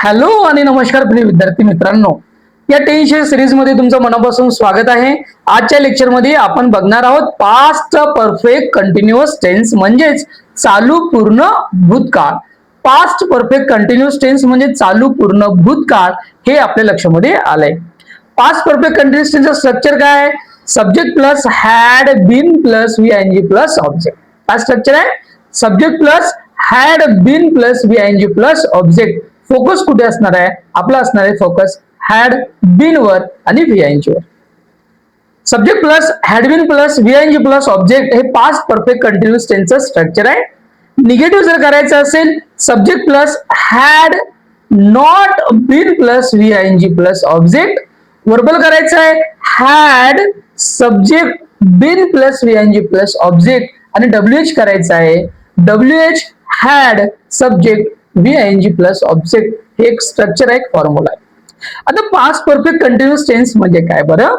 Hello आणि नमस्कार प्रिय विद्यार्थी मित्रांनो, या टेन्शन सिरीज मध्ये तुमचं मनापासून स्वागत आहे। आजच्या लेक्चर मध्ये आपण बघणार आहोत पास्ट परफेक्ट कंटिन्युअस टेन्स म्हणजेच चालू पूर्ण भूतकाळ। पास्ट परफेक्ट कंटिन्युअस टेन्स म्हणजे चालू पूर्ण भूतकाळ हे आपल्या लक्षामध्ये आलंय। पास्ट परफेक्ट कंटिन्युअस टेन्सचं स्ट्रक्चर काय आहे? Subject plus had been plus VING plus object. काय स्ट्रक्चर आहे? Subject plus had been plus VING plus object. Focus कुठे असणार आहे? आपला असणार आहे फोकस हॅड बीन वर आणि VING वर। Subject plus had been plus VING plus object हे पास्ट परफेक्ट कंटिन्युअस टेन्सचं स्ट्रक्चर आहे। निगेटिव्ह जर करायचं असेल subject plus had not been plus VING plus object. Verbal करायचं आहे had subject been plus VING plus object आणि WH करायचं आहे WH had subject VING plus object. हे एक स्ट्रक्चर आहे, एक फॉर्म्युला आहे। आता पास्ट परफेक्ट कंटिन्युअस टेन्स म्हणजे काय बरं?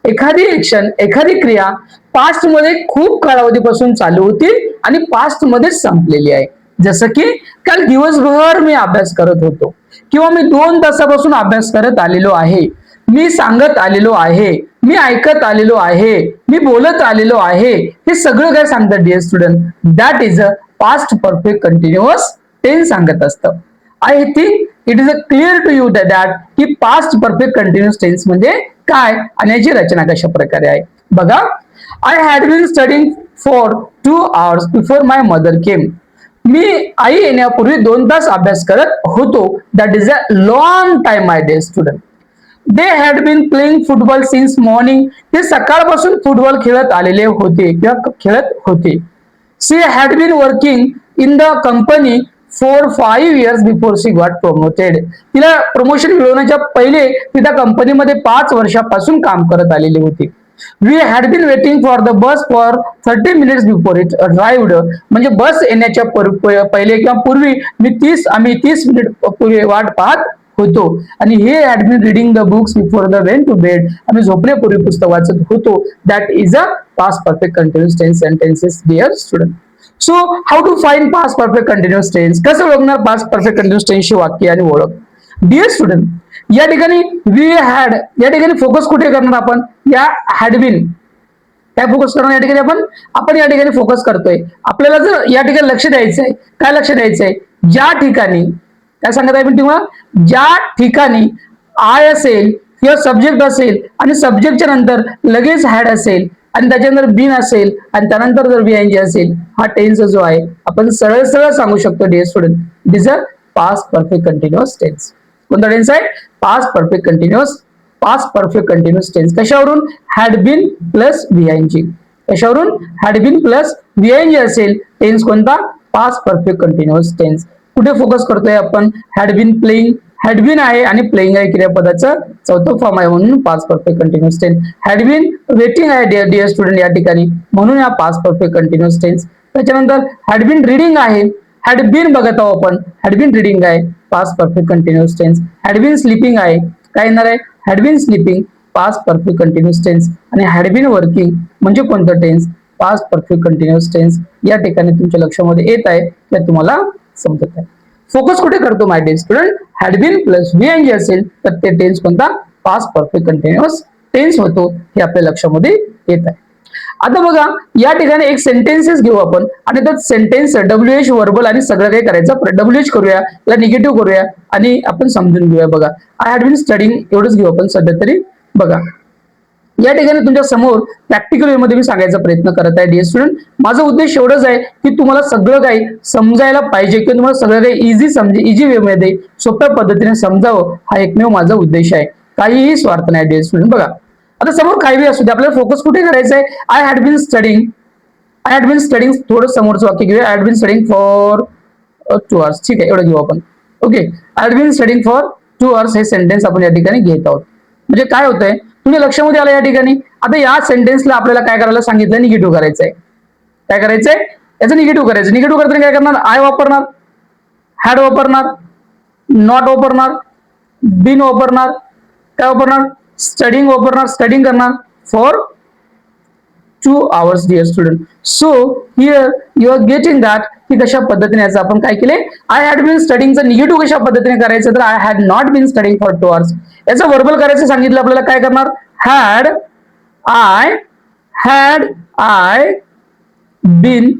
एखादी ऍक्शन एखादी क्रिया पास्ट मध्ये खूप कालावधीपासून चालू होती आणि पास्ट मध्ये संपलेली आहे। जसं की काल दिवसभर मी अभ्यास करत होतो किंवा मी 2 तासापासून अभ्यास करत आलेलो आहे, मी सांगत आलेलो आहे, मी ऐकत आलेलो आहे, मी बोलत आलेलो आहे। हे सगळं काय सांगतात dear student? That is a past perfect continuous tense सांगत असतं। I think it is a clear to you that की पास्ट परफेक्ट कंटिन्युअस टेन्स म्हणजे काय आणि याची रचना कशा प्रकारे आहे बघा। I had been studying for 2 hours before my mother came. मी आई येण्यापूर्वी 2 तास अभ्यास करत होतो। That is a long time my dear student. They had been playing football since morning. ते सकाळपासून फुटबॉल खेळत आलेले होते किंवा खेळत होते। She had been working in the company for 5 years before she got promoted. तिला प्रमोशन मिळवण्याच्या पहिले ती त्या कंपनीमध्ये 5 वर्षापासून काम करत आलेली होती। We had been waiting for the bus for 30 minutes before it arrived. म्हणजे बस येण्याच्या पहिले किंवा पूर्वी आम्ही 30 मिनिट पूर्वी वाट पाहत होतो। आणि हे had been reading the books before the went to bed. आम्ही झोपण्यापूर्वी पुस्तक वाचत होतो। That is a past perfect continuous tense sentences dear student. So how to find past perfect continuous tense? कसं ओळखणार पास्ट परफेक्ट कंटिन्युअस टेन्सची वाक्य आणि ओळख? डिअर स्टुडंट, या ठिकाणी वी हॅड या ठिकाणी फोकस कुठे करणार आपण? या हॅड बीन काय फोकस करणार या ठिकाणी आपण या ठिकाणी फोकस करतोय। आपल्याला जर या ठिकाणी लक्ष द्यायचं आहे, काय लक्ष द्यायचं आहे? ज्या ठिकाणी काय सांगत आहे मी तुम्हाला? ज्या ठिकाणी आय असेल किंवा सब्जेक्ट असेल आणि सब्जेक्टच्या नंतर लगेच हॅड असेल आणि त्याच्यानंतर बीन असेल आणि त्यानंतर जर VING असेल, हा टेन्स जो आहे आपण सरळ सरळ सांगू शकतो dear student, it is a past perfect continuous tense. कोणता टेन्स आहे? Past perfect continuous tense. कशावरून? Had been plus VING। कशावरून? हॅड बीन प्लस VING असेल टेन्स कोणता? Past perfect continuous tense. कुठे फोकस करतोय आपण? Had been playing, had been आहे आणि प्लेइंग आहे क्रियापदाचं चौथं फॉर्म आहे म्हणून past perfect continuous tense. Had been waiting आहे डिअर स्टुडंट या ठिकाणी म्हणून या पास्ट परफेक्ट कंटिन्युअस टेन्स। त्याच्यानंतर हॅड बीन रीडिंग आहे, हॅड बीन बघत आहोत आपण, हॅड बीन रीडिंग आहे past perfect continuous tense. Had been sleeping आहे, काय येणार आहे? Had been sleeping past perfect continuous tense. आणि हॅड बीन वर्किंग म्हणजे कोणतं tense? Past perfect continuous tense. या ठिकाणी तुमच्या लक्षामध्ये येत आहे ते तुम्हाला समजत आहे। फोकस कुठे करतो my dear student? Had been plus VING असेल तर ते टेन्स कोणता? पास्ट परफेक्ट कंटिन्युअस टेन्स होतो, हे आपल्या लक्षामध्ये येत आहे। आता बघा या ठिकाणी एक सेंटेन्सेस घेऊ आपण आणि त्यात सेंटेन्स WH वर्बल आणि सगळं काही करायचं। WH करूया, या निगेटिव्ह करूया आणि आपण समजून घेऊया। बघा आय हॅड बीन स्टडीइंग एवढंच घेऊ आपण सध्या तरी। बघा या ठिकाणी तुमच्या समोर प्रॅक्टिकल वे मध्ये मी सांगायचा प्रयत्न करत आहे डिअर स्टुडंट। माझा उद्देश एवढाच आहे की तुम्हाला सगळं काही समजायला पाहिजे किंवा तुम्हाला सगळं काही इझी वे मध्ये सोप्या पद्धतीने समजावं, हा एकमेव माझा उद्देश आहे। काहीही स्वार्थ नाही डिअर स्टुडंट। बघा आता समोर काही असू दे, आपल्याला फोकस कुठे करायचा आहे? आय हॅड बीन स्टडीइंग थोडं समोरचं वाक्य घेऊया। I had been studying for 2 hours, ठीक आहे एवढं घेऊ आपण। Okay, I had been studying for 2 hours हे सेंटेन्स आपण या ठिकाणी घेत आहोत। म्हणजे काय होतंय तुमच्या लक्षामध्ये आलं या ठिकाणी? आता या सेंटेन्सला आपल्याला काय करायला सांगितलं? निगेटिव्ह करायचंय। काय करायचंय? याचं निगेटिव्ह करायचं। निगेटिव्ह करताना काय करणार? आय वापरणार, हॅड वापरणार, नॉट वापरणार, बीन वापरणार, काय वापरणार? स्टडीइंग वापरणार, स्टडीइंग करणार for 2 hours dear student. So here you are getting that की कशा पद्धतीने याचं आपण काय केले, आय हॅड बीन स्टडिंगचं निगेटिव्ह कशा पद्धतीने करायचं, तर I had not been studying for 2 hours. याचं वर्बल करायचं सांगितलं आपल्याला, काय करणार, had I been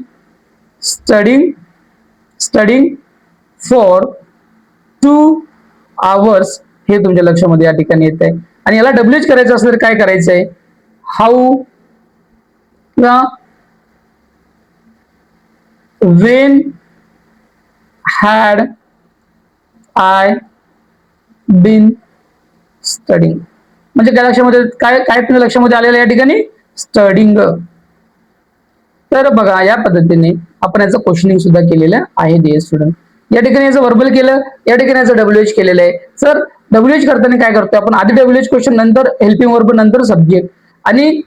studying for 2 hours हे तुमच्या लक्षामध्ये या ठिकाणी येत आहे. आणि याला डब्ल्यूएच करायचं असेल तर काय करायचंय, how when had I been studying, म्हणजे काय लक्षामध्ये, काय काय तुमच्या लक्षामध्ये आलेलं या ठिकाणी, स्टडिंग. तर बघा या पद्धतीने आपण याचं क्वेश्चनिंग सुद्धा केलेलं आहे डिअर स्टुडंट. या ठिकाणी याचं वर्बल केलं, या ठिकाणी याचं डब्ल्यूएच केलेलं आहे. सर डब्ल्यूएच करताना काय करतोय आपण, आधी डब्ल्यूएच क्वेश्चन, नंतर हेल्पिंग वर्ब, नंतर सब्जेक्ट. आणि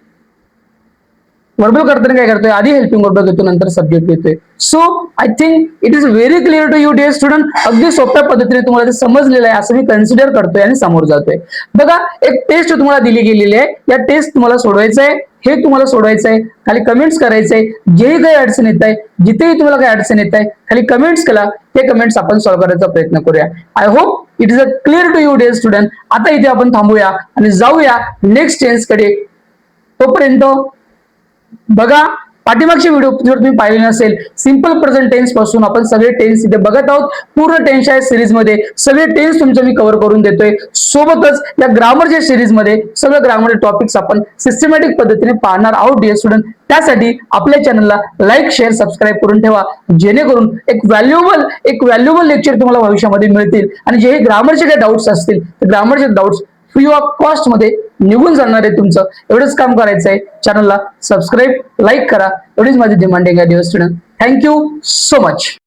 वर्बल करताना काय करतोय, आधी हेल्पिंग वर्ब घेतो, नंतर सब्जेक्ट घेतोय. So I think it is very clear to you dear student. अगदी सोप्या पद्धतीने तुम्हाला ते समजलेलं आहे असं मी कन्सिडर करतोय आणि समोर जातोय. बघा एक टेस्ट तुम्हाला दिली गेलेली आहे, या टेस्ट तुम्हाला सोडवायचं आहे, हे तुम्हाला सोडवायचं आहे. खाली कमेंट्स करायचंय, जेही काही अडचण येत आहे, जिथेही तुम्हाला काही अडचण येत आहे, खाली कमेंट्स केला, ते कमेंट्स आपण सॉल्व्ह करायचा प्रयत्न करूया. I hope it is a clear to you dear student. आता इथे आपण थांबूया आणि जाऊया नेक्स्ट टेन्स कडे. तोपर्यंत बघा पाठीमागचे व्हिडिओ जर तुम्ही पाहिले नसेल, सिंपल प्रेझेंट टेन्स पासून आपण सगळे टेन्स इथे बघत आहोत. पूर्ण टेन्स आहे सिरीज मध्ये सगळे टेन्स तुमचे मी कव्हर करून देतोय. सोबतच या ग्रामरच्या सिरीज मध्ये सगळं ग्रामर टॉपिक्स आपण सिस्टमॅटिक पद्धतीने पाहणार आहोत डिअर स्टुडंट. त्यासाठी आपल्या चॅनलला लाईक, शेअर, सबस्क्राईब करून ठेवा, जेणेकरून एक व्हॅल्युएबल लेक्चर तुम्हाला भविष्यामध्ये मिळतील. आणि जे ग्रामरचे काही डाऊट्स असतील, तर ग्रामरचे डाऊट्स फ्री ऑफ कॉस्ट मध्ये निघून जाणार आहे. तुमचं एवढंच काम करायचं आहे, चॅनलला सबस्क्राईब, लाईक करा, एवढीच माझी डिमांडिंग आहे dear student. Thank you so much.